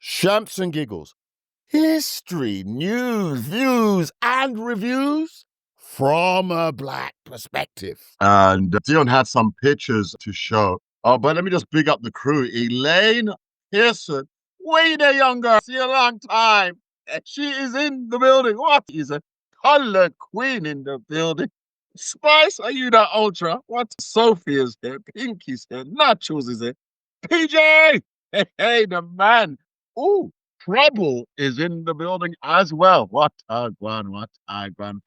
Shamps and Giggles. History, news, views, and reviews from a black perspective. And Dion had some pictures to show. Oh, but let me just big up the crew. Elaine Pearson, way there, young girl. See you a long time. She is in the building. What is a color queen in the building? Spice, are you the ultra? What? Sophie is here. Pinky's here. Nachos is here. PJ! Hey, the man. Ooh, Trouble is in the building as well. What a grand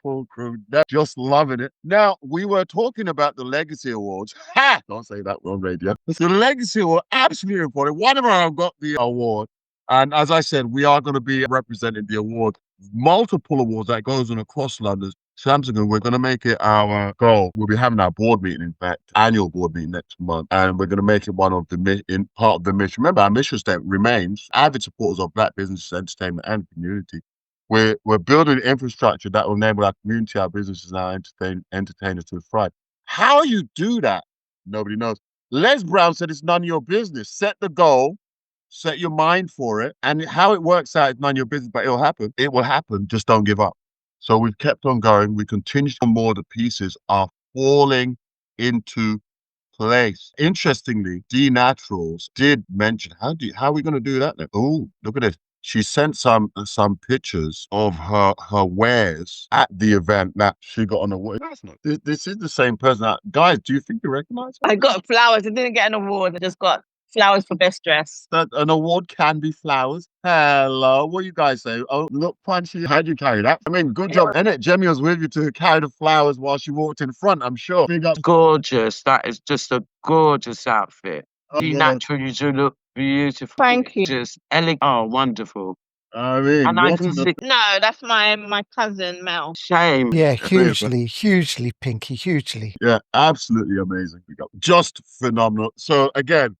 full crew. They're just loving it. Now, we were talking about the Legacy Awards. Ha! Don't say that on radio. The Legacy Award, absolutely important. One of them got the award. And as I said, we are going to be representing the award. Multiple awards that goes on across London. Samsung, we're going to make it our goal. We'll be having our board meeting, in fact, annual board meeting next month. And we're going to make it one of the part of the mission. Remember, our mission statement remains avid supporters of black businesses, entertainment, and community. We're building infrastructure that will enable our community, our businesses, and our entertainers to thrive. How you do that, nobody knows. Les Brown said it's none of your business. Set the goal, set your mind for it, and how it works out is none of your business, but it'll happen. It will happen. Just don't give up. So we've kept on going. We continue to more the pieces are falling into place. Interestingly, D Naturals did mention how are we going to do that then? Oh, look at this. She sent some pictures of her wares at the event that she got on award. That's not. This is the same person. Guys, do you think you recognize her? I got flowers. I didn't get an award. I just got flowers for best dress. An award can be flowers. Hello, what you guys say? Oh, look, Punchy, how'd you carry that? I mean, good job, innit? Jemmy was with you to carry the flowers while she walked in front, I'm sure. Big up. Gorgeous. That is just a gorgeous outfit. Oh, You yeah. naturally do look beautiful. Thank you. Just elegant. Oh, wonderful. I mean, And I can see. No, that's my cousin Mel. Shame. Yeah, hugely, Pinky, hugely. Yeah, absolutely amazing. Just phenomenal. So again,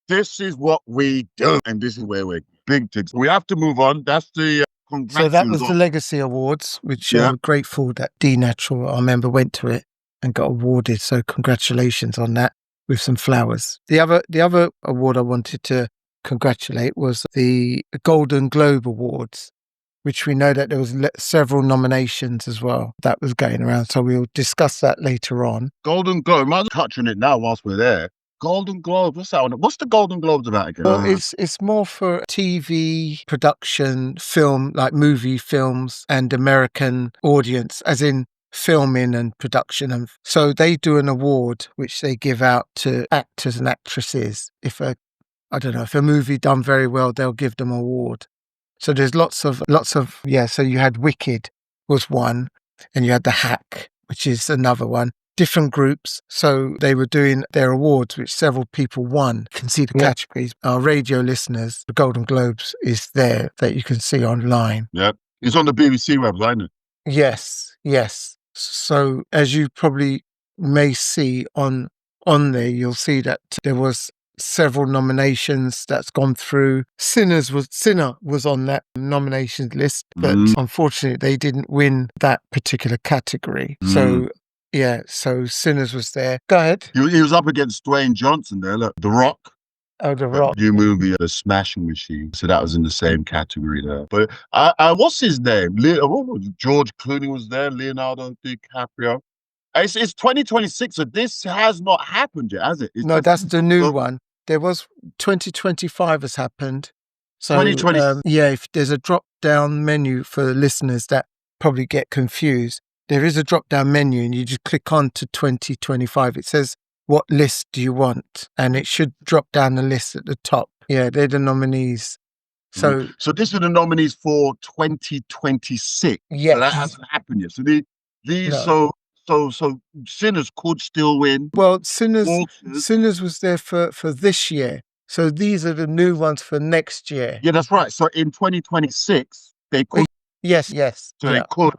this is what we do, and this is where we're big things. We have to move on. That's the So that was the Legacy Awards, which I'm grateful that D Natural, our member, went to it and got awarded. So congratulations on that with some flowers. The other award I wanted to congratulate was the Golden Globe Awards, which we know that there was several nominations as well that was going around. So we'll discuss that later on. Golden Globe. Might as well touch on it now whilst we're there. Golden Globes, what's that one? What's the Golden Globes about again? Well, it's more for TV production, film, like movie films and American audience, as in filming and production. And so they do an award which they give out to actors and actresses. If a movie done very well, they'll give them an award. So there's lots of so you had Wicked was one, and you had The Hack, which is another one. Different groups, so they were doing their awards, which several people won. You can see the categories. Our radio listeners, the Golden Globes is there that you can see online. Yeah, it's on the BBC website, isn't it? Yes. So as you probably may see on there, you'll see that there was several nominations that's gone through. Sinner was on that nominations list, but unfortunately they didn't win that particular category. So so Sinners was there. Go ahead. He was up against Dwayne Johnson there. Look, The Rock. Oh, The Rock. New movie, The Smashing Machine. So that was in the same category there. But what's his name? George Clooney was there. Leonardo DiCaprio. It's 2026, so this has not happened yet, has it? No, that's the new one. There was 2025 has happened. So 2020. If there's a drop-down menu for listeners that probably get confused, there is a drop-down menu and you just click on to 2025. It says, what list do you want? And it should drop down the list at the top. Yeah, they're the nominees. So this is the nominees for 2026. Yes. So that hasn't happened yet. So so Sinners could still win. Well, Sinners was there for this year. So these are the new ones for next year. Yeah, that's right. So in 2026, they could. Yes. So they could.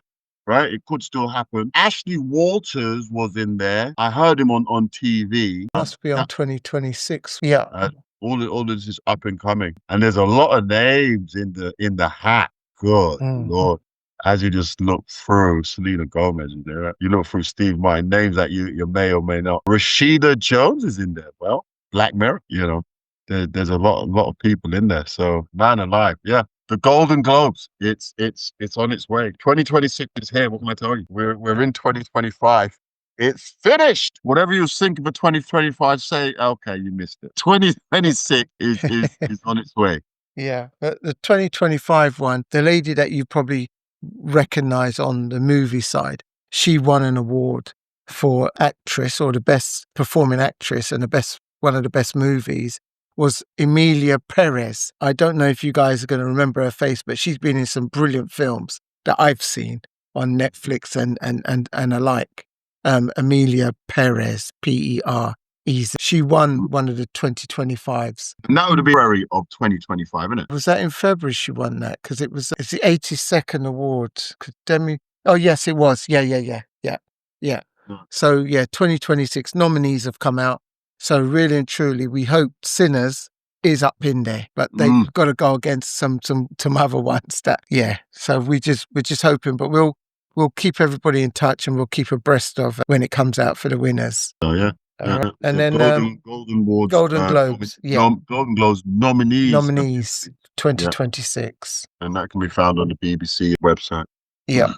Right, it could still happen. Ashley Walters was in there. I heard him on TV. Must be on 2026. Yeah. All of this is up and coming, and there's a lot of names in the hat. Good Lord, as you just look through, Selena Gomez is there. You look through Steve Martin, names that you may or may not. Rashida Jones is in there. Well, Black Mirror, there's a lot of people in there. So man alive, yeah. The Golden Globes, it's on its way. 2026 is here. What can I tell you? We're in 2025. It's finished. Whatever you think for 2025, say okay, you missed it. 2026 is on its way. Yeah, but the 2025 one, the lady that you probably recognize on the movie side, she won an award for actress or the best performing actress and one of the best movies was Emilia Perez. I don't know if you guys are going to remember her face, but she's been in some brilliant films that I've seen on Netflix and alike. Emilia Perez, Perez. She won one of the 2025s. And that would be February of 2025, isn't it? Was that in February she won that? Because it's the 82nd award. Oh, yes, it was. Yeah. So, yeah, 2026 nominees have come out. So, really and truly, we hope Sinners is up in there, but they've got to go against some other ones that, yeah. So we're just hoping, but we'll keep everybody in touch and we'll keep abreast of when it comes out for the winners. Oh, yeah. Right. And then Golden Awards, Golden Globes, Golden Globes nominees 2026, and that can be found on the BBC website. Yeah.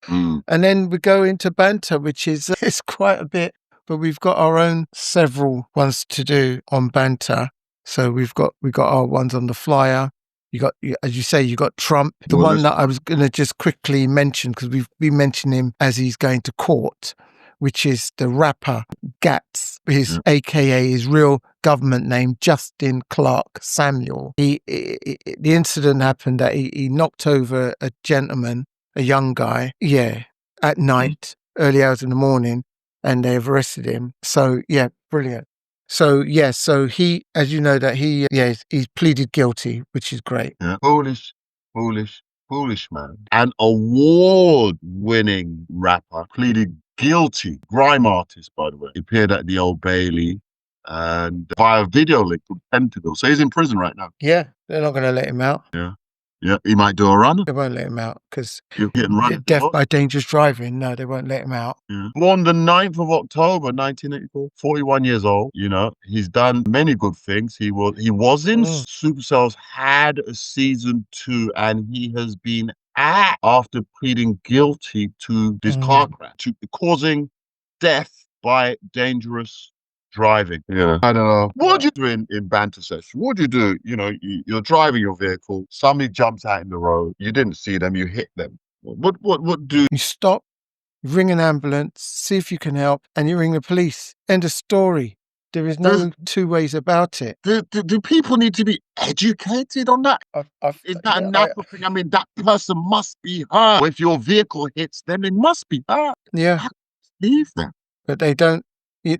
And then we go into banter, which is it's quite a bit, but we've got our own several ones to do on banter. So we got our ones on the flyer. You got, as you say, you got Trump. The one that I was going to just quickly mention because we've been mentioning him as he's going to court, which is the rapper Gats, AKA his real government name, Justin Clark Samuel. The incident happened that he knocked over a gentleman, a young guy, at night, early hours in the morning, and they've arrested him. So, yeah, brilliant. So, so he, as you know, that he's pleaded guilty, which is great. Yeah. Foolish man. An award-winning rapper pleaded guilty. Grime artist, by the way. He appeared at the Old Bailey and via video link from Pentagon. So he's in prison right now. Yeah, they're not going to let him out. Yeah, he might do a run. They won't let him out because death by dangerous driving. No, they won't let him out. On the 9th of October, 1984, 41 years old. You know, he's done many good things. He was in Supercells, had a season 2, and he has been after pleading guilty to this car crash, to causing death by dangerous driving. Yeah. I don't know. What would you do in banter session? What would you do? You know, you're driving your vehicle, somebody jumps out in the road, you didn't see them, you hit them. What do you? Stop, ring an ambulance, see if you can help, and you ring the police. End of story. There is no two ways about it. Do people need to be educated on that? Is that a natural thing? I mean, that person must be hurt. If your vehicle hits them, they must be hurt. Yeah. Leave them. But they don't.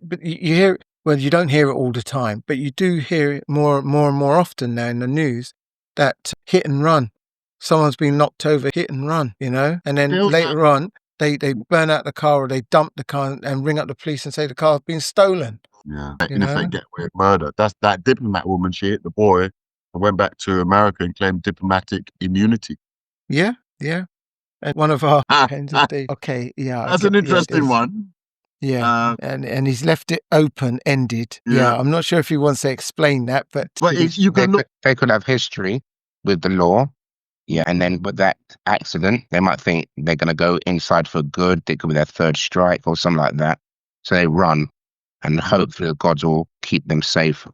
But you hear it. Well, you don't hear it all the time, but you do hear it more and more often now in the news that hit and run. Someone's been knocked over, hit and run, you know, and then later on they burn out the car or they dump the car and ring up the police and say the car's been stolen. Yeah, in effect, get away with murder. That's that diplomat woman. She hit the boy and went back to America and claimed diplomatic immunity. Yeah. And one of our pens of the that's an interesting one. Yeah, and he's left it open-ended. Yeah, I'm not sure if he wants to explain that, but they could have history with the law. Yeah, and then with that accident, they might think they're going to go inside for good. It could be their third strike or something like that. So they run, and hopefully the gods will keep them safe.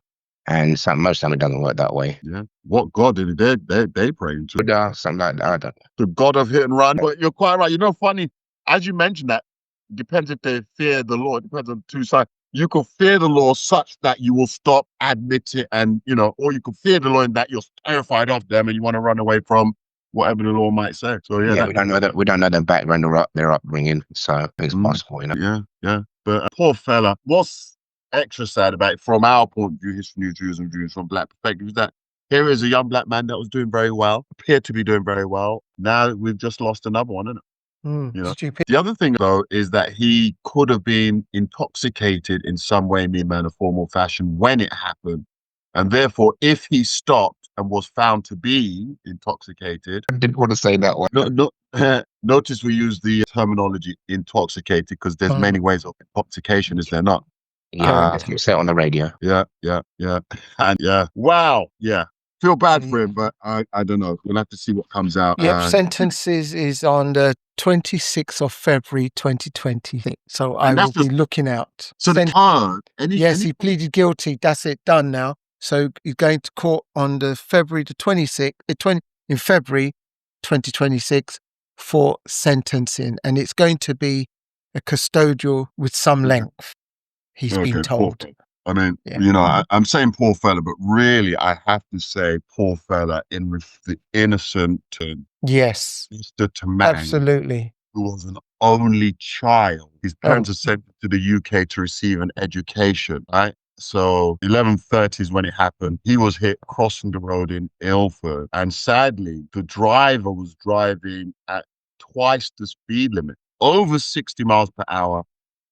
And most of the time it doesn't work that way. Yeah, what god did they pray to? Buddha, something like that. I don't know. The god of hit and run. But you're quite right. You know, funny as you mentioned that. Depends if they fear the law. It depends on two sides. You could fear the law such that you will stop, admit it, and or you could fear the law in that you're terrified of them and you want to run away from whatever the law might say. So we don't know that. We don't know their background or their upbringing, so it's possible, Yeah. But poor fella. What's extra sad about it from our point of view, history, news, and views from black perspective, is that here is a young black man that was doing very well, appeared to be doing very well. Now we've just lost another one, isn't it? Stupid. The other thing, though, is that he could have been intoxicated in some way, mean, manner, form, or fashion when it happened. And therefore, if he stopped and was found to be intoxicated... I didn't want to say that one. Notice we use the terminology intoxicated because there's many ways of intoxication, is there not? Yeah, you say it on the radio. Yeah. And yeah, wow, yeah. Feel bad for Yeah. him, but I don't know. We'll have to see what comes out. Yep, sentences is on the 26th of February 2020. So I And that's will be just looking out. so the card. Yes, he pleaded guilty. That's it, done now. So he's going to court on the February the 26th, in February 2026 for sentencing, and it's going to be a custodial with some length. He's been told. Poor fella. I mean, Yeah. you know, I'm saying poor fella, but really, I have to say poor fella in the innocent Yes, Mr. Tamang, absolutely. who was an only child. His parents Oh. are sent to the UK to receive an education, right? So 11:30 is when it happened. He was hit crossing the road in Ilford. And sadly, the driver was driving at twice the speed limit, over 60 miles per hour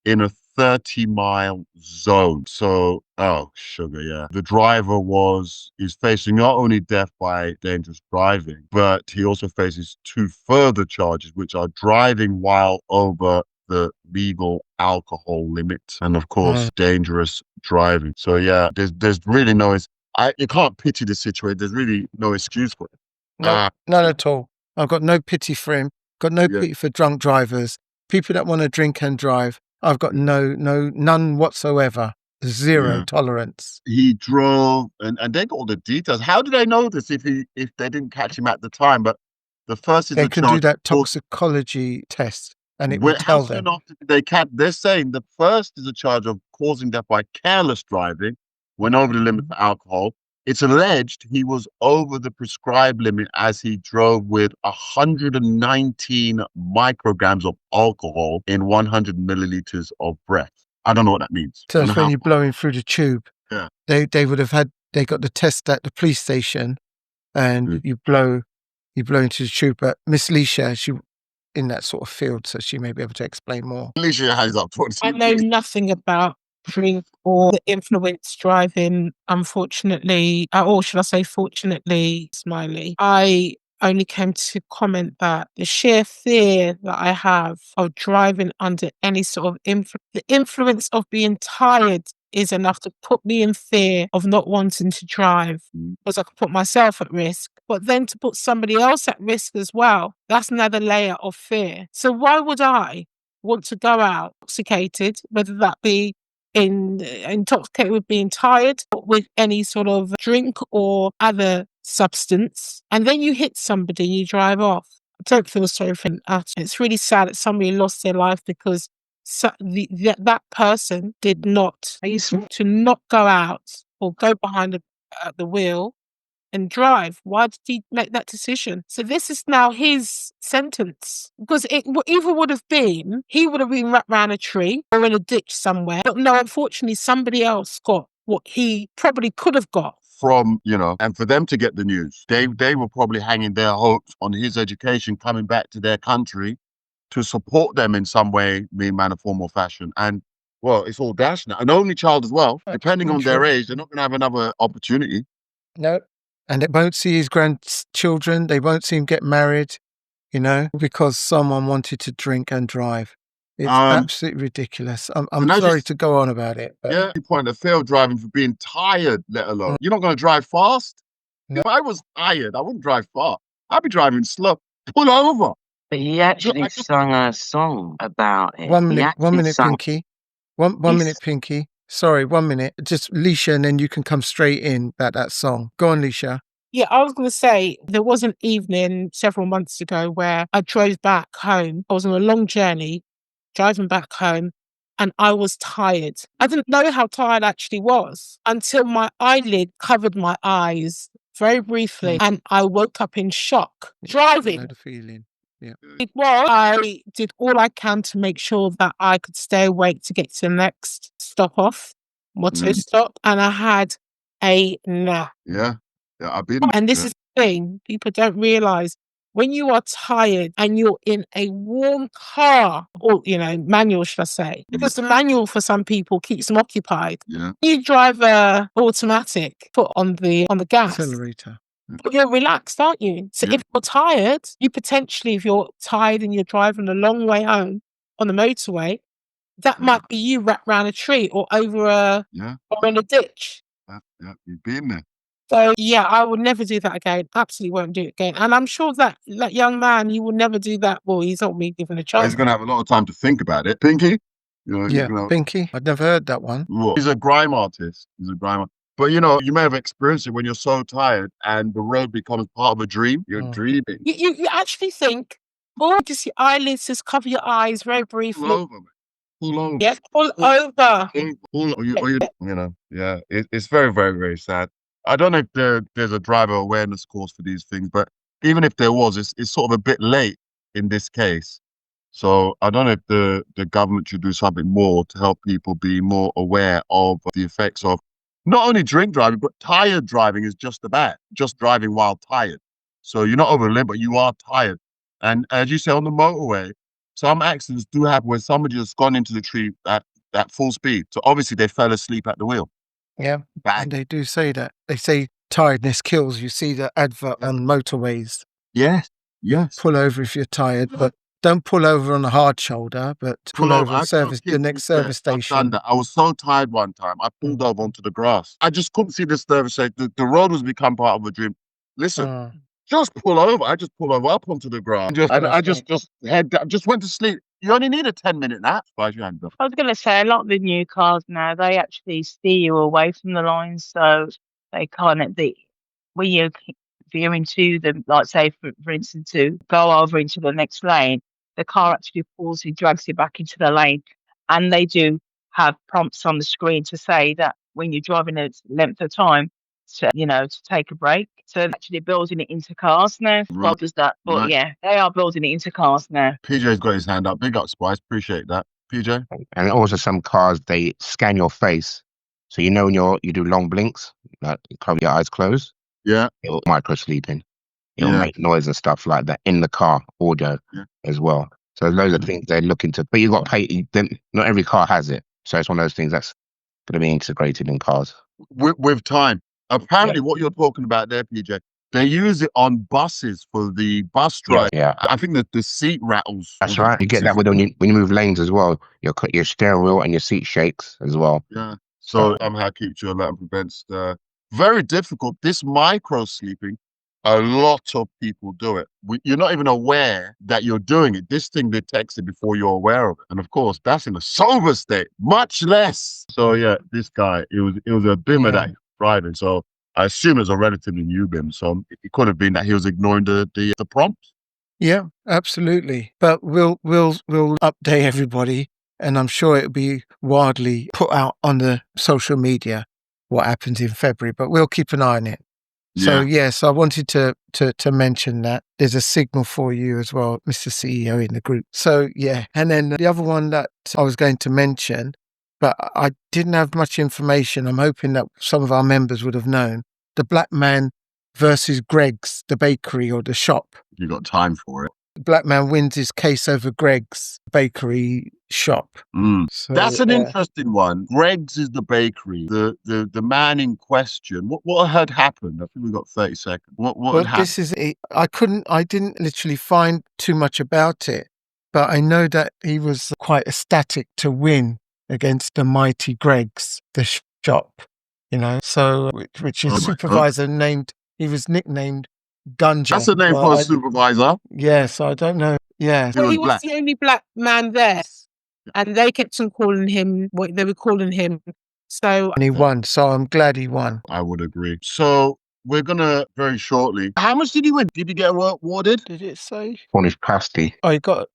in a 30-mile zone. So, oh, sugar, yeah. The driver is facing not only death by dangerous driving, but he also faces 2 further charges, which are driving while over the legal alcohol limit and, of course, dangerous driving. So, yeah, there's really you can't pity the situation. There's really no excuse for it. No, none at all. I've got no pity for him. Got no pity for drunk drivers. People that want to drink and drive. I've got none whatsoever. Zero tolerance. He drove, and they got all the details. How do they know this if they didn't catch him at the time? But the first is They the can do that toxicology test, and it will tell them. They're saying the first is a charge of causing death by careless driving, went over the limit for alcohol. It's alleged he was over the prescribed limit as he drove with 119 micrograms of alcohol in 100 milliliters of breath. I don't know what that means. So it's when you're blowing through the tube. Yeah. They would have they got the test at the police station, and you blow into the tube. But Miss Leisha, she in that sort of field, so she may be able to explain more. Leisha, your hands up. I know nothing about drink or the influence driving, unfortunately, or should I say fortunately, Smiley. I only came to comment that the sheer fear that I have of driving under any sort of the influence of being tired is enough to put me in fear of not wanting to drive, because I could put myself at risk. But then to put somebody else at risk as well, that's another layer of fear. So why would I want to go out intoxicated, whether that be intoxicated with being tired, or with any sort of drink or other substance, and then you hit somebody and you drive off? I don't feel sorry for them at all. It's really sad that somebody lost their life because that person did not to not go out or go behind the wheel and drive. Why did he make that decision? So this is now his sentence, because it either would have been he would have been wrapped around a tree or in a ditch somewhere. But no, unfortunately, somebody else got what he probably could have got. From, and for them to get the news, they were probably hanging their hopes on his education coming back to their country to support them in some way, manner, form, or fashion. And well, it's all dashed now. An only child as well. Depending on their age, they're not going to have another opportunity. No. And they won't see his grandchildren. They won't see him get married, because someone wanted to drink and drive. It's absolutely ridiculous. I'm sorry to go on about it. But yeah, you point at failed driving for being tired, let alone. You're not going to drive fast? No. If I was tired, I wouldn't drive fast. I'd be driving slow. Pull over. But he actually sung a song about it. 1 minute, Pinky. One minute, Pinky. Sorry, 1 minute. Just Leisha, and then you can come straight in about that song. Go on, Leisha. Yeah, I was going to say, there was an evening several months ago where I drove back home. I was on a long journey, driving back home, and I was tired. I didn't know how tired I actually was until my eyelid covered my eyes very briefly, and I woke up in shock. Driving. I know the feeling. Yeah. I did all I can to make sure that I could stay awake to get to the next stop off, motto stop, and I had a nap. Yeah, I've been. And this is the thing people don't realize: when you are tired and you're in a warm car, or manual, should I say? Because the manual for some people keeps them occupied. Yeah. You drive a automatic, foot on the gas. Accelerator. But you're relaxed, aren't you? So if you're tired, if you're tired and you're driving a long way home on the motorway, that might be you wrapped round a tree or over a Yeah, or in a ditch. yeah, you've been there. So yeah, I would never do that again. Absolutely won't do it again. And I'm sure that young man, he will never do that. Well, he's not me given a He's chance. going to have a lot of time to think about it. Pinky? You know, Yeah, you know, Pinky. I'd never heard that one. what? He's a grime artist. He's a grime artist. But you know, you may have experienced it when you're so tired and the road becomes part of a dream. You're dreaming. You actually think, or just your eyelids, just cover your eyes very Pull briefly. over, man. Pull over. Yes, pull over. You know, yeah, it's very, very, very sad. I don't know if there's a driver awareness course for these things, but even if there was, it's sort of a bit late in this case. So I don't know if the government should do something more to help people be more aware of the effects of not only drink driving, but tired driving is just bad. Just driving while tired. So you're not over the limit, but you are tired. And as you say, on the motorway, some accidents do happen where somebody has gone into the tree at full speed. So obviously they fell asleep at the wheel. Yeah, Bang. and they do say that. They say tiredness kills. You see the advert on motorways. Yes. Pull over if you're tired, but don't pull over on a hard shoulder, but pull over I and service can't the keep next it there. service I've done station. that. I was so tired one time. I pulled over onto the grass. I just couldn't see the service station. The road was become part of a dream. Listen, just pull over. I just pulled over up onto the grass. I just head down, just went to sleep. You only need a 10-minute nap. I was going to say, a lot of the new cars now, they actually steer you away from the lines. So they when you veer into them, like say, for instance, to go over into the next lane, the car actually pulls you, drags you back into the lane. And they do have prompts on the screen to say that when you're driving a length of time, to take a break. So they're actually building it into cars now. Well, does that? But yeah, they are building it into cars now. PJ's got his hand up. Big up, Spice. Appreciate that. PJ? And also some cars, they scan your face. So you know when you do long blinks, like you cover your eyes closed, Yeah. it'll micro sleeping. It'll make noise and stuff like that in the car, audio as well. So there's loads of things they're looking to, but you've got to pay. Not every car has it. So it's one of those things that's going to be integrated in cars. With time. Apparently what you're talking about there, PJ, they use it on buses for the bus drive. Yeah. I think that the seat rattles. That's right. You get that when you move lanes as well. Your steering wheel and your seat shakes as well. Yeah. So somehow keeps you alert and prevents very difficult. This micro sleeping, a lot of people do it. You're not even aware that you're doing it. This thing detects it before you're aware of it. And of course, that's in a sober state, much less. So yeah, this guy, it was a bimmer that he was driving. So I assume it's a relatively new bim. So it could have been that he was ignoring the prompts. Yeah, absolutely. But we'll update everybody, and I'm sure it'll be widely put out on the social media what happens in February. But we'll keep an eye on it. So yes, I wanted to mention that there's a signal for you as well, Mr. CEO in the group. So yeah, and then the other one that I was going to mention, but I didn't have much information. I'm hoping that some of our members would have known. The black man versus Greg's, the bakery or the shop. You got time for it. The black man wins his case over Greg's bakery shop. So, that's an interesting one. Greg's is the bakery. The man in question. What had happened? I think we got 30 seconds. What had happened? This is it. I didn't literally find too much about it, but I know that he was quite ecstatic to win against the mighty Greg's, the shop. So which his supervisor named. He was nicknamed Gunja. That's a name for a supervisor. Yes, I don't know. Yeah. So he was the only black man there. And they kept on calling him what they were calling him. So and he won. So I'm glad he won. I would agree. So we're gonna very shortly. How much did he win? Did he get awarded? Did it say? Cornish pasty. Oh, he got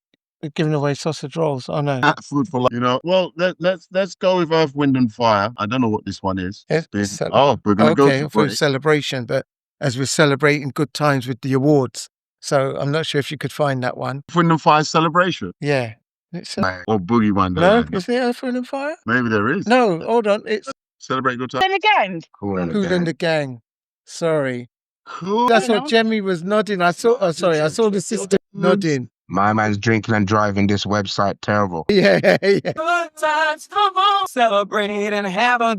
giving away sausage rolls. I know. Food for life. Well, let's go with Earth, Wind and Fire. I don't know what this one is. We're gonna go for a celebration, but as we're celebrating good times with the awards. So I'm not sure if you could find that one. Wind and Fire celebration. Yeah. Or Boogie Wonderland. No, is there Earth, Wind and Fire? Maybe there is. No, hold on. It's Celebrate Good Time. Then again. Cool and the Gang. Sorry. Cool. That's what Jemmy was nodding. I saw the sister nodding. My man's drinking and driving this website terrible. Yeah. good times, come on, celebrate and have a